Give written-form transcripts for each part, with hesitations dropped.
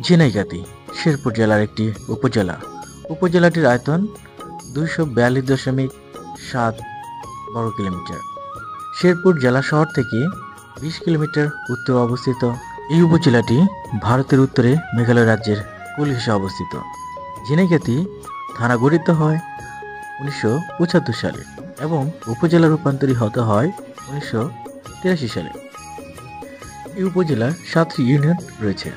ঝিনাইগাতি শেরপুর জেলার একটি উপজেলা। উপজেলাটির আয়তন 242.7 বর্গ কিলোমিটার। শেরপুর জেলা শহর থেকে 20 কিলোমিটার উত্তরে অবস্থিত। এই উপজেলাটি ভারতের উত্তরে মেঘালয় রাজ্যের কুল ঘেঁষে অবস্থিত। ঝিনাইগাতি থানা গঠিত হয় 1975 সালে এবং উপজেলা রূপান্তরিত হয় 1983 সালে। এই উপজেলার 7টি ইউনিয়ন রয়েছে।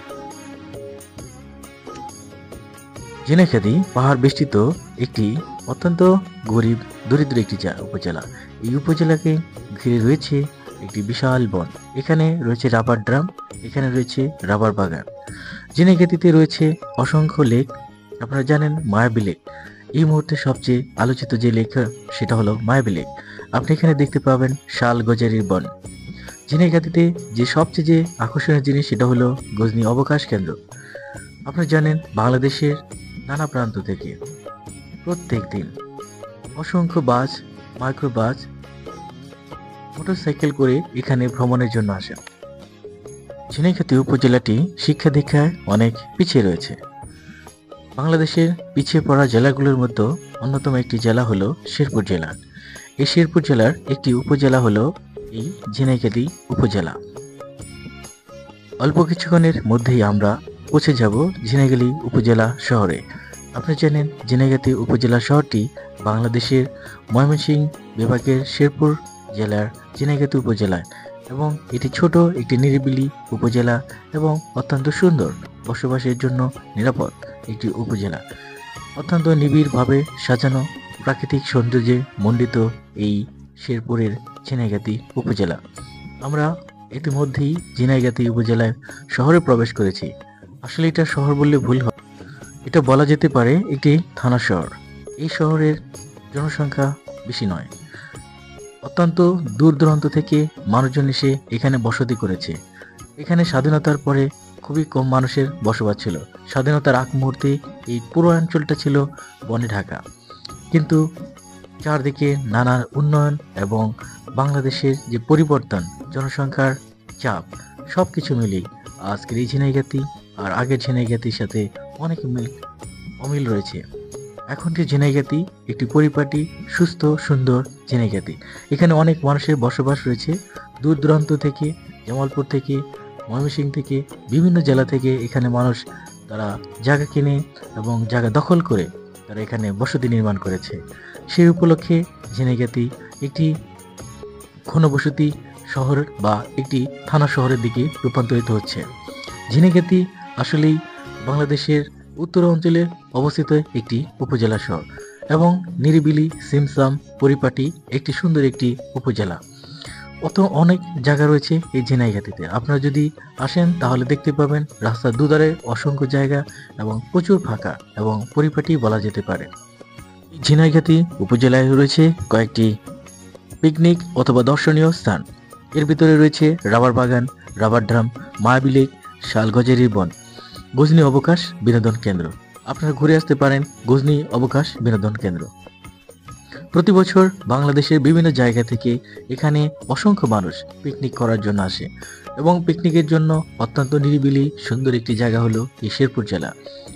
ঝিনাইগাতি পাহাড় বেষ্টিত একটি অত্যন্ত গরিব দরিদ্র একটি উপজেলা। এই উপজেলাকে ঘিরে রয়েছে একটি বিশাল বন। এখানে রয়েছে রাবার ড্রাম, এখানে রয়েছে রাবার বাগান। ঝিনাইগাতিতে রয়েছে অসংখ্য লেক। আপনারা জানেন মায়াবী লেক এই মুহূর্তে সবচেয়ে আলোচিত যে লেক সেটা হলো মায়াবী লেক। আপনি এখানে দেখতে পাবেন শাল গজারির বন। ঝিনাইগাতিতে যে সবচেয়ে আকর্ষণীয় জিনিস সেটা হলো গজনী অবকাশ কেন্দ্র। আপনারা জানেন বাংলাদেশের নানা প্রান্ত থেকে প্রত্যেক দিন অসংখ্য বাস, মাইক্রোবাস, মোটরসাইকেল করে এখানে ভ্রমণের জন্য আসেন। ঝিনাইগাতি উপজেলাটি শিক্ষা দীক্ষায় অনেক পিছিয়ে রয়েছে। বাংলাদেশের পিছিয়ে পড়া জেলাগুলোর মধ্যে অন্যতম একটি জেলা হলো শেরপুর জেলা। এই শেরপুর জেলার একটি উপজেলা হলো এই ঝিনাইগাতি উপজেলা। অল্প কিছুক্ষণের মধ্যেই আমরা পৌঁছে যাব ঝিনাইগাতি উপজেলা শহরে। আপনি জানেন ঝিনাইগাতি উপজেলা শহরটি বাংলাদেশের ময়মনসিংহ বিভাগের শেরপুর জেলার ঝিনাইগাতি উপজেলায় এবং এটি ছোট একটি নিরিবিলি উপজেলা এবং অত্যন্ত সুন্দর বসবাসের জন্য নিরাপদ একটি উপজেলা। অত্যন্ত নিবিড়ভাবে সাজানো প্রাকৃতিক সৌন্দর্যে মণ্ডিত এই শেরপুরের ঝিনাইগাতি উপজেলা। আমরা ইতিমধ্যেই ঝিনাইগাতি উপজেলায় শহরে প্রবেশ করেছি। আসলে এটা শহর বললে ভুল হবে, এটা বলা যেতে পারে একটি থানা শহর। এই শহরের জনসংখ্যা বেশি নয়, অত্যন্ত দূর দূরান্ত থেকে মানুষজন এসে এখানে বসতি করেছে। এখানে স্বাধীনতার পরে খুবই কম মানুষের বসবাস ছিল। স্বাধীনতার আগ মুহূর্তে এই পুরো অঞ্চলটা ছিল বনে ঢাকা, কিন্তু চারদিকে নানা উন্নয়ন এবং বাংলাদেশের যে পরিবর্তন, জনসংখ্যার চাপ, সব কিছু মিলেই আজকের এই ঝিনাইগাতি আর আগের ঝিনাইগাতির সাথে অনেক অমিল রয়েছে। এখনটি ঝিনাইগাতি একটি পরিপাটি, সুস্থ, সুন্দর ঝিনাইগাতি। এখানে অনেক মানুষের বসবাস রয়েছে দূর দূরান্ত থেকে, জামালপুর থেকে, ময়মনসিংহ থেকে, বিভিন্ন জেলা থেকে এখানে মানুষ তারা জায়গা কিনে এবং জায়গা দখল করে তারা এখানে বসতি নির্মাণ করেছে। সেই উপলক্ষে ঝিনাইগাতি একটি ঘনবসতি শহর বা একটি থানা শহরের দিকে রূপান্তরিত হচ্ছে। ঝিনাইগাতি আসলেই বাংলাদেশের উত্তর অঞ্চলে অবস্থিত একটি উপজেলা শহর এবং নিরিবিলি, সিমসাম, পরিপাটি একটি সুন্দর একটি উপজেলা। অনেক জায়গা রয়েছে এই ঝিনাইগাতিতে। আপনারা যদি আসেন তাহলে দেখতে পাবেন রাস্তার দুধারে অসংখ্য জায়গা এবং প্রচুর ফাঁকা এবং পরিপাটি বলা যেতে পারে। ঝিনাইগাতি উপজেলায় রয়েছে কয়েকটি পিকনিক অথবা দর্শনীয় স্থান। এর ভিতরে রয়েছে রাবার বাগান, রাবার ড্রাম, মায়াবী লেক, শালগজারির বন, গজনী অবকাশ বিনোদন কেন্দ্র। আপনারা ঘুরে আসতে পারেন গজনী অবকাশ বিনোদন কেন্দ্র। প্রতি বছর বাংলাদেশের বিভিন্ন জায়গা থেকে এখানে অসংখ্য মানুষ পিকনিক করার জন্য আসে এবং পিকনিকের জন্য অত্যন্ত নিরিবিলি সুন্দর একটি জায়গা হলো এই শেরপুর জেলা।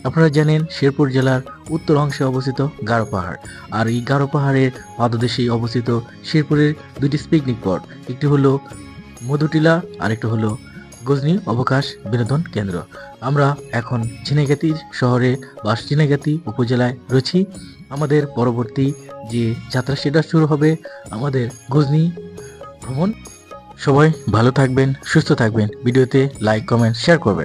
আপনারা জানেন শেরপুর জেলার উত্তর অংশে অবস্থিত গারো পাহাড়, আর এই গারো পাহাড়ের পাদদেশেই অবস্থিত শেরপুরের দুটি পিকনিক স্পট, একটি হলো মধুটিলা আর একটি হলো গজনী অবকাশ বিনোদন কেন্দ্র। আমরা এখন ঝিনাইগাতি শহরে বা ঝিনাইগাতি উপজেলায় রয়েছি। আমাদের পরবর্তী যে যাত্রা সেটা শুরু হবে আমাদের গজনী ভ্রমণ। সবাই ভালো থাকবেন, সুস্থ থাকবেন। ভিডিওতে লাইক, কমেন্ট, শেয়ার করবেন।